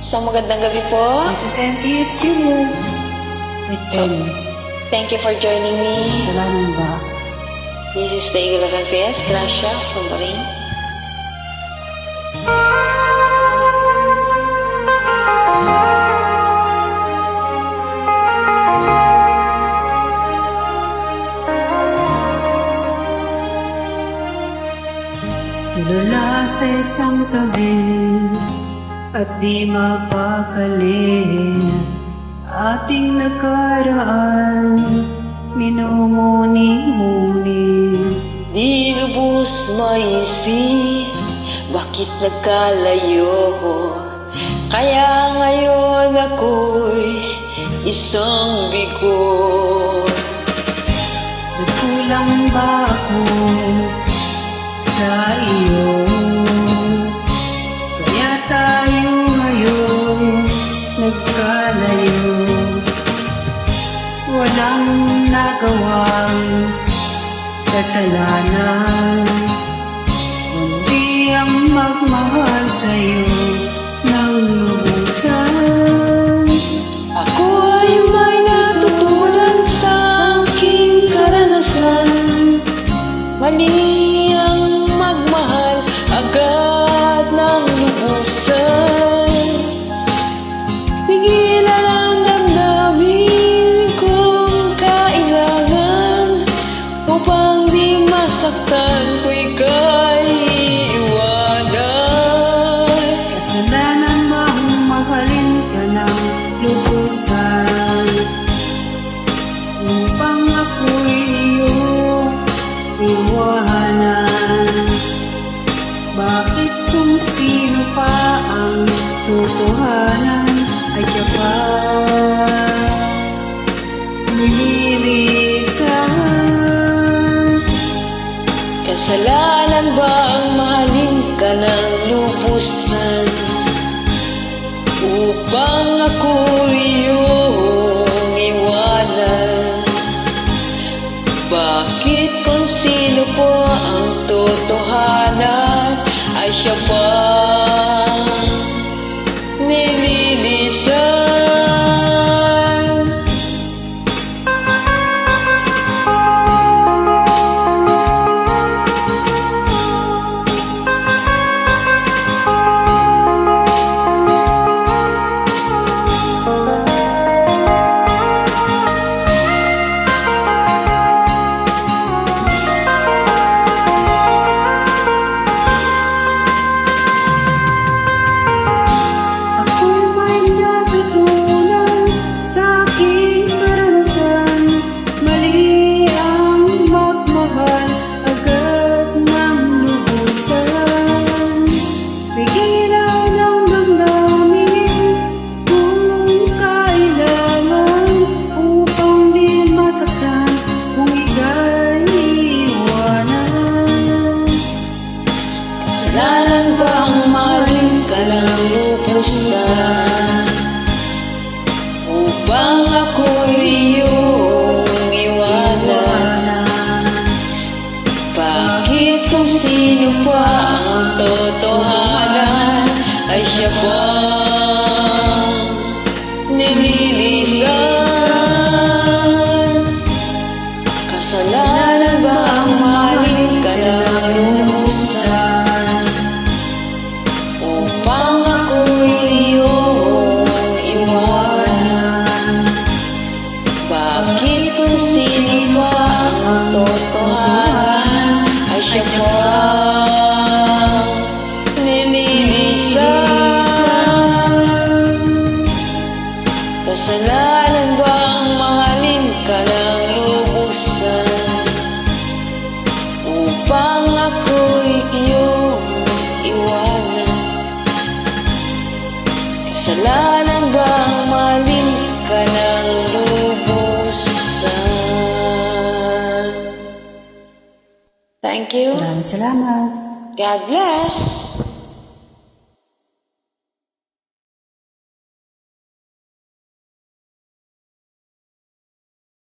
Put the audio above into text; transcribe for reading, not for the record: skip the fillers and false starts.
Isang magandang gabi po. Mrs. M.P.S. Jr. Miss Penny. Thank you for joining me. Salamat ba? This is the Eagle Confess, Gracia from Bahrain. Tulala sa isang tabi at di mapakali, ating nakaraan minumuni-muni. Di lubos maisip, bakit nagkalayo? Kaya ngayon ako'y isang bigo. Nagkulang ba ako sa iyo? Kaya tayo ngayon nagkalayo. Walang nagawang kasalanan, kundi ang magmahal sa'yo ng lubusan. Ako ay may natutunan sa aking karanasan. Mali ang magmahal agad ng lubusan. Pigilan ang damdamin kung kailangan, upang di masaktan ko ika'y iwanan. Kasalanan bang mahalin ka ng lubusan, upang ako'y iyong iwanan? Bakit kung sino pa ang totohanan ay siya pa nililisan? Kasalanan ba ang mahalin ka ng lubusan, upang ako'y iyong iwanan? Bakit kung sino po ang totohanan ay siya pa nililisan? Kasalanan bang mahalin ka ng lubusan, upang ako'y iyong iwanan? Bakit kung sino pa ang totohanan ay siya pa nililisan? Kasalanan bang mahalin ka ng lubusan, upang ako'y iyong iwanan? Bakit kung sino pa ang totohanan ay siya pa nililisan? Kasalanan bang mahalin ka ng lubusan, upang ako'y iyong iwanan? Kasalanan bang mahalin ka ng lubusan? Thank you. Maraming salamat. God bless.